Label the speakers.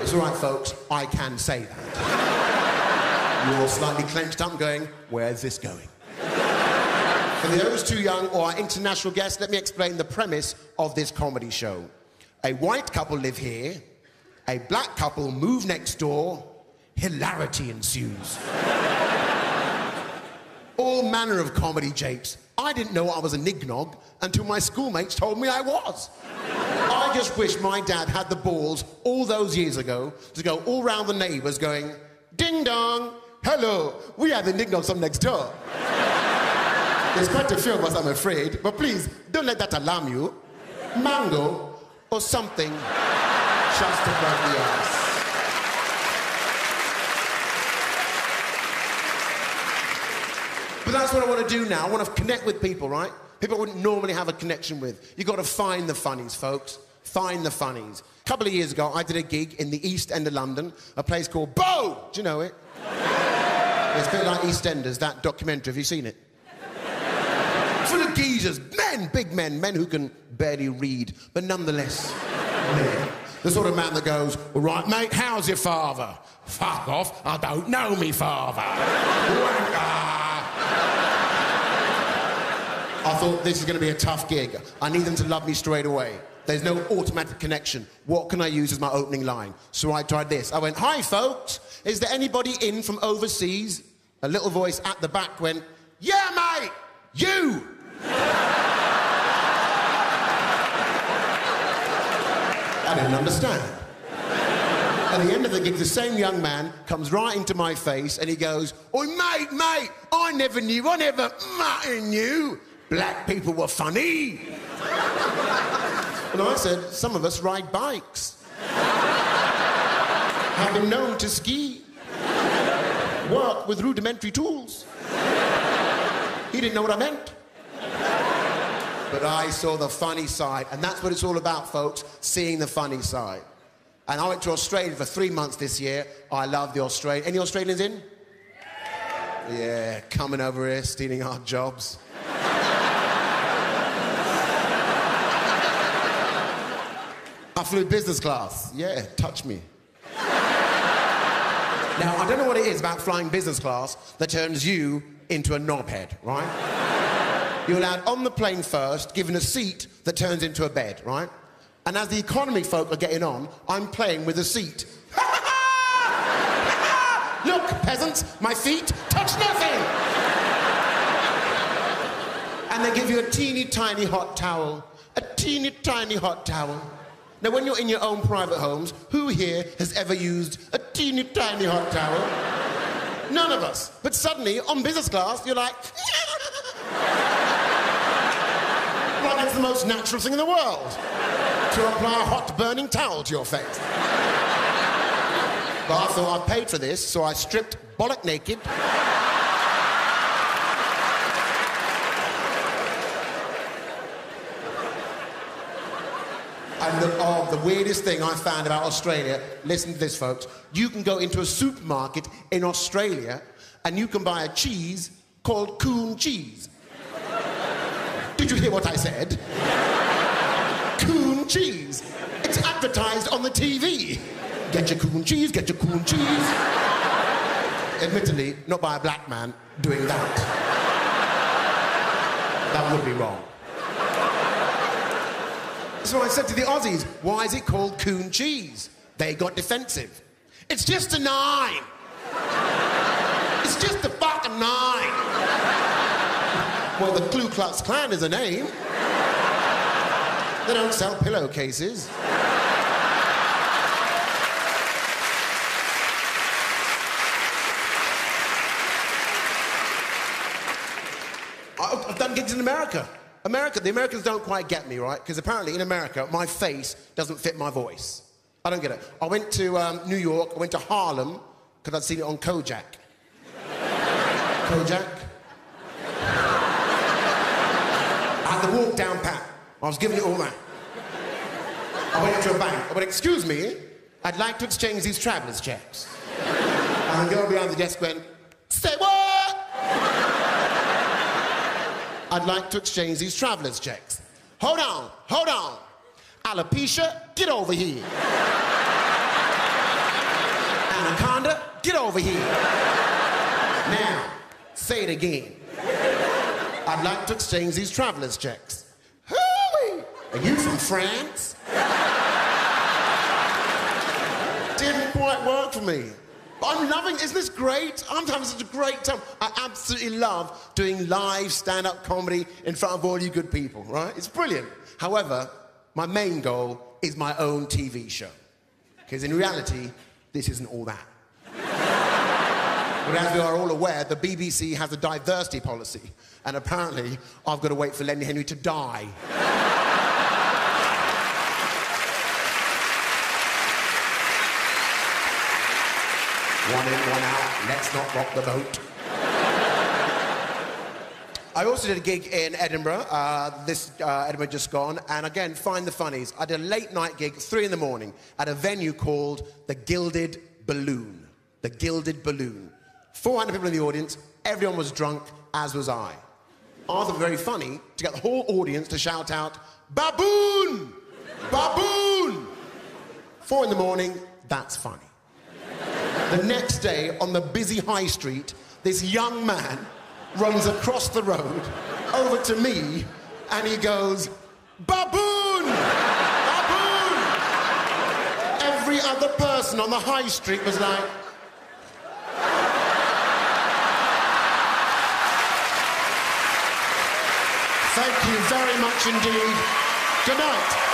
Speaker 1: It's all right, folks, I can say that. You're slightly clenched up going, where's this going? For those too young or our international guests, let me explain the premise of this comedy show. A white couple live here, a black couple move next door, hilarity ensues. All manner of comedy japes. I didn't know I was a nignog until my schoolmates told me I was. I just wish my dad had the balls all those years ago to go all round the neighbours going, ding dong, hello, we are the nignogs from next door. There's quite a few of us, I'm afraid, but please, don't let that alarm you. Mango or something just above the ass. But that's what I want to do now. I want to connect with people, right? People I wouldn't normally have a connection with. You've got to find the funnies, folks. Find the funnies. A couple of years ago, I did a gig in the East End of London, a place called Bow. Do you know it? It's a bit like EastEnders, that documentary. Have you seen it? Full of geezers, men, big men, men who can barely read, but nonetheless, men. The sort of man that goes, all right, mate, how's your father? Fuck off, I don't know me father. I thought this is going to be a tough gig. I need them to love me straight away. There's no automatic connection. What can I use as my opening line? So I tried this. I went, hi, folks. Is there anybody in from overseas? A little voice at the back went, yeah, mate, you. I didn't understand. At the end of the gig, the same young man comes right into my face and he goes, oi, mate, I never knew black people were funny. And I said, some of us ride bikes. Have been known to ski. Work with rudimentary tools. He didn't know what I meant. But I saw the funny side, and that's what it's all about, folks, seeing the funny side. And I went to Australia for 3 months this year. I love the Australian. Any Australians in? Yeah, coming over here, stealing our jobs. I flew business class. Yeah, touch me. Now, I don't know what it is about flying business class that turns you into a knobhead, right? You're allowed on the plane first, given a seat that turns into a bed, right? And as the economy folk are getting on, I'm playing with a seat. Look, peasants, my feet touch nothing! And they give you a teeny tiny hot towel. A teeny tiny hot towel. Now, when you're in your own private homes, who here has ever used a teeny tiny hot towel? None of us. But suddenly, on business class, you're like... like it's the most natural thing in the world to apply a hot, burning towel to your face. But I thought I paid for this, so I stripped bollock naked. And the weirdest thing I found about Australia, listen to this, folks. You can go into a supermarket in Australia and you can buy a cheese called coon cheese. Did you hear what I said? Coon cheese. It's advertised on the TV. Get your coon cheese, get your coon cheese. Admittedly, not by a black man doing that. That would be wrong. So I said to the Aussies, why is it called coon cheese? They got defensive. It's just a 9. It's just a fucking 9. Well, the Ku Klux Klan is a name. They don't sell pillowcases. I've done gigs in America. The Americans don't quite get me, right? Because apparently in America, my face doesn't fit my voice. I don't get it. I went to New York, I went to Harlem, because I'd seen it on Kojak. Kojak? I had the walk down pat. I was giving it all that. I went into a bank. I went, excuse me, I'd like to exchange these traveller's checks. And the girl behind the desk went, say what? I'd like to exchange these traveller's checks. Hold on. Alopecia, get over here. Get over here. Now, say it again. I'd like to exchange these traveller's checks. Hooey! Are you from France? Didn't quite work for me. But I'm loving, isn't this great? I'm having such a great time. I absolutely love doing live stand-up comedy in front of all you good people, right? It's brilliant. However, my main goal is my own TV show. Because in reality, this isn't all that. But as we are all aware, the BBC has a diversity policy. And apparently, I've got to wait for Lenny Henry to die. One in, one out, let's not rock the boat. I also did a gig in Edinburgh, Edinburgh just gone, and again, find the funnies. I did a late night gig, 3 in the morning, at a venue called the Gilded Balloon. The Gilded Balloon. 400 people in the audience, everyone was drunk, as was I. I thought it was very funny to get the whole audience to shout out, "Baboon! Baboon!" 4 in the morning, that's funny. The next day, on the busy high street, this young man runs across the road over to me and he goes, "Baboon! Baboon!" Every other person on the high street was like... Thank you very much indeed. Good night.